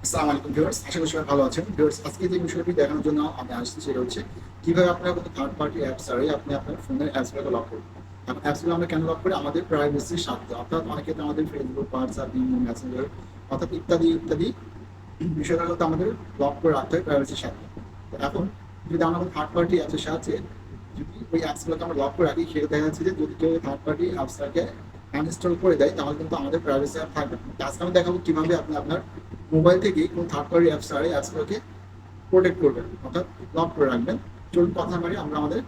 আসসালামু আলাইকুম ভিউয়ার্স, আশা করি সবাই ভালো আছেন। ভিউয়ার্স, আজকে যে বিষয়টি দেখানোর জন্য আমি আসছি সেটা হচ্ছে কিভাবে আপনার কোনো থার্ড পার্টি অ্যাপস ছাড়াই আপনি আপনার ফোনের অ্যাপসগুলোকে লক করবেন। এখন অ্যাপসগুলো আমরা কেন লক করি? আমাদের প্রাইভেসির স্বার্থে, অর্থাৎ অনেক ক্ষেত্রে আমাদের ফেসবুক, হোয়াটসঅ্যাপ, ইমো, মেসেঞ্জার অর্থাৎ ইত্যাদি ইত্যাদি বিষয়গুলো তো আমাদের লক করে রাখতে হয় প্রাইভেসির স্বার্থে। তো এখন যদি আমরা কোনো থার্ড পার্টি অ্যাপসের সাহায্যে যদি ওই অ্যাপসগুলোকে আমরা লক করে রাখি, সেটা দেখা যাচ্ছে যে যদি কেউ থার্ড পার্টি অ্যাপসটাকে আনইনস্টল করে দেয় তাহলে কিন্তু আমাদের প্রাইভেসি আর থাকবে না। আজকে আমি দেখাবো কিভাবে আপনি আপনার মোবাইল থেকে কোনো থার্ড পার্টি অ্যাপস ছাড়াই অ্যাপসগুলোকে প্রোটেক্ট করবেন, অর্থাৎ লক করে রাখবেন। চলুন কথা বলি, আমরা আমাদের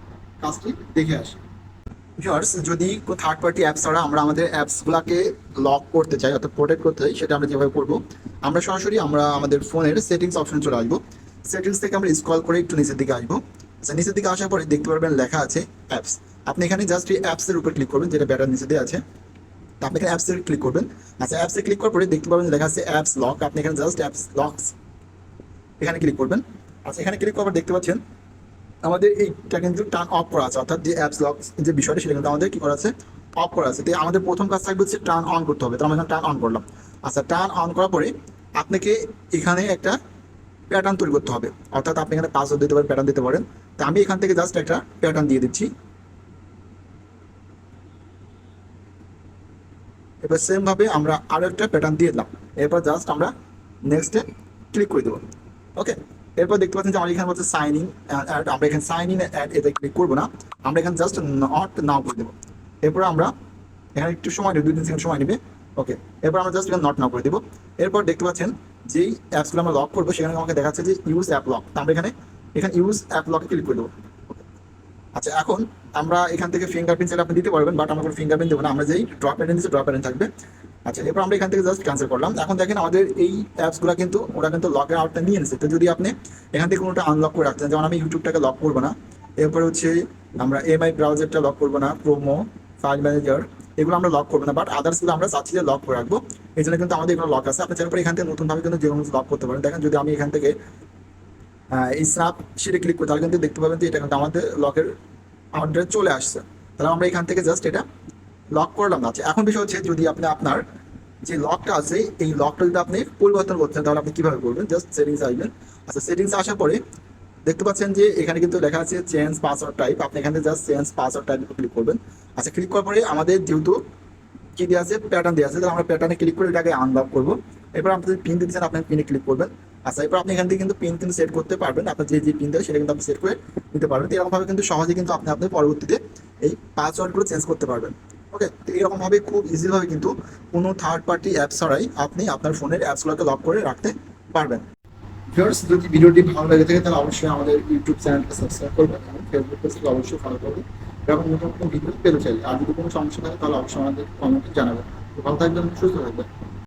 কাজটি দেখে আসি। ভিউয়ার্স, যদি কোনো থার্ড পার্টি অ্যাপস ছাড়া আমরা আমাদের অ্যাপসগুলোকে লক করতে চাই অর্থাৎ প্রোটেক্ট করতে চাই, সেটা আমরা যেভাবে করবো, আমরা সরাসরি আমাদের ফোনের সেটিংস অপশন চলে আসবো। সেটিংস থেকে আমরা স্ক্রল করে একটু নিচের দিকে আসবো। আচ্ছা, নিচের দিকে আসার পরে দেখতে পারবেন লেখা আছে অ্যাপস। আপনি এখানে জাস্ট এই অ্যাপসের উপর ক্লিক করবেন, যেটা ব্যাটার নিচে দিয়ে আছে। তো আপনি এখানে অ্যাপসে ক্লিক করবেন। আচ্ছা, অ্যাপসে ক্লিক করার পরে দেখতে পাবেন লেখা আছে অ্যাপস লক। আপনি এখানে জাস্ট অ্যাপস লকস এখানে ক্লিক করবেন। আচ্ছা, এখানে ক্লিক করার পর দেখতে পাচ্ছেন আমাদের এইটা কিন্তু টার্ন অফ করা আছে, অর্থাৎ যে অ্যাপস লক যে বিষয়টা সেটা কিন্তু আমাদের কি করা আছে, অফ করা আছে। তো আমাদের প্রথম কাজ থাকবে হচ্ছে টার্ন অন করতে হবে। তো আমরা এখানে টার্ন অন করলাম। আচ্ছা, টার্ন অন করার পরে আপনাকে এখানে একটা প্যাটার্ন তৈরি করতে হবে, অর্থাৎ আপনি এখানে পাসওয়ার্ড দিতে পারেন, প্যাটার্ন দিতে পারেন। তো আমি এখান থেকে জাস্ট একটা প্যাটার্ন দিয়ে দিচ্ছি। এবার সেম ভাবে আমরা আরো একটা প্যাটার্ন দিয়ে দিলাম। এরপর জাস্ট আমরা নেক্সটে ক্লিক করে দেবো। ওকে, এরপর দেখতে পাচ্ছেন যে আমার এখানে বলছে সাইন ইন অ্যাড। আমরা এখানে সাইন ইন অ্যাড এতে ক্লিক করবো না, আমরা এখানে জাস্ট নট নাও করে দেবো। এরপর আমরা এখানে একটু সময় নেবে, 2-3 সেকেন্ড সময় নেবে। ওকে, এরপর আমরা জাস্ট এখানে নট নাও করে দেবো। এরপর দেখতে পাচ্ছেন যেই অ্যাপসগুলো আমরা লক করবো সেখানে আমাকে দেখাচ্ছে যে ইউজ অ্যাপ লক। আমরা এখানে ইউজ অ্যাপ লকে ক্লিক করে দেবো। আচ্ছা, এখন আমরা এখান থেকে ফিঙ্গারপ্রিন্ট চাইলে আপনি দিতে পারবেন, বাট আমরা কোনো ফিঙ্গারপ্রিন্ট দেবো না, আমরা যেই ড্রপ প্যাটার্ন দিচ্ছি ড্রপ প্যাটার্ন থাকবে। আচ্ছা, এরপর আমরা এখান থেকে জাস্ট ক্যান্সেল করলাম। এখন দেখেন আমাদের এই অ্যাপসগুলো কিন্তু ওরা কিন্তু লক আউটটা নিয়ে নিচ্ছে। তো যদি আপনি এখান থেকে কোনোটা আনলক করে রাখতেন, যেমন আমি ইউটিউবটাকে লক করবো না, এরপর হচ্ছে আমরা এমআই ব্রাউজারটা লক করবো না, ক্রোমো, ফাইল ম্যানেজার এগুলো আমরা লক করবো না, বাট আদার্সগুলো আমরা চাচ্ছি যে লক করে রাখবো। এই জন্য কিন্তু আমাদের এগুলো লক আছে। আপনি চাইলে এখান থেকে নতুনভাবে কিন্তু যে কোনো লক করতে পারেন। দেখেন যদি আমি এখান থেকে এই স্ন্যাপ শিটে ক্লিক করি তাহলে কিন্তু দেখতে পাবেন যে এটা কিন্তু আমাদের লকের আউটডোরে চলে আসছে। তাহলে আমরা এখান থেকে জাস্ট এটা লক করলাম না। আচ্ছা, এখন বিষয় হচ্ছে যদি আপনি আপনার যে লকটা আছে এই লকটা যদি আপনি পরিবর্তন করছেন তাহলে আপনি কিভাবে করবেন? জাস্ট সেটিংস আসবেন। আচ্ছা, সেটিংস আসার পরে দেখতে পাচ্ছেন যে এখানে কিন্তু লেখা আছে চেঞ্জ পাসওয়ার্ড টাইপ। আপনি এখানে just change password type click করবেন। আচ্ছা, ক্লিক করার পরে আমাদের যেহেতু কি দেওয়া আছে, প্যাটার্ন দেওয়া আছে, তাহলে আমরা প্যাটার্নে ক্লিক করে এটাকে আনলক করবো। এরপর আপনি যদি পিন দিতে চান আপনি পিনে ক্লিক করবেন। আচ্ছা, এরপর আপনি এখান থেকে কিন্তু পিন কিন্তু সেট করতে পারবেন, আপনার যে পিন দেয় সেটা কিন্তু আপনি সেট করে নিতে পারবেন। তো এরকমভাবে কিন্তু সহজে কিন্তু আপনি আপনার পরবর্তীতে এই পাসওয়ার্ডগুলো চেঞ্জ করতে পারবেন। ওকে, তো এরকমভাবে খুব ইজিভাবে কিন্তু কোনো থার্ড পার্টি অ্যাপ ছাড়াই আপনি আপনার ফোনের অ্যাপসগুলোকে লক করে রাখতে পারবেন। ভিউয়ার্স, যদি ভিডিওটি ভালো লেগে থাকে তাহলে অবশ্যই আমাদের ইউটিউব চ্যানেলকে সাবস্ক্রাইব করবেন এবং ফেসবুক পেজকে অবশ্যই ফলো করবেন। এরকম নতুন নতুন ভিডিও পেতে চাই। আর যদি কোনো সমস্যা থাকে তাহলে অবশ্যই আমাদের কমেন্টে জানাবেন। তো ভালো থাকবেন, সুস্থ থাকবেন।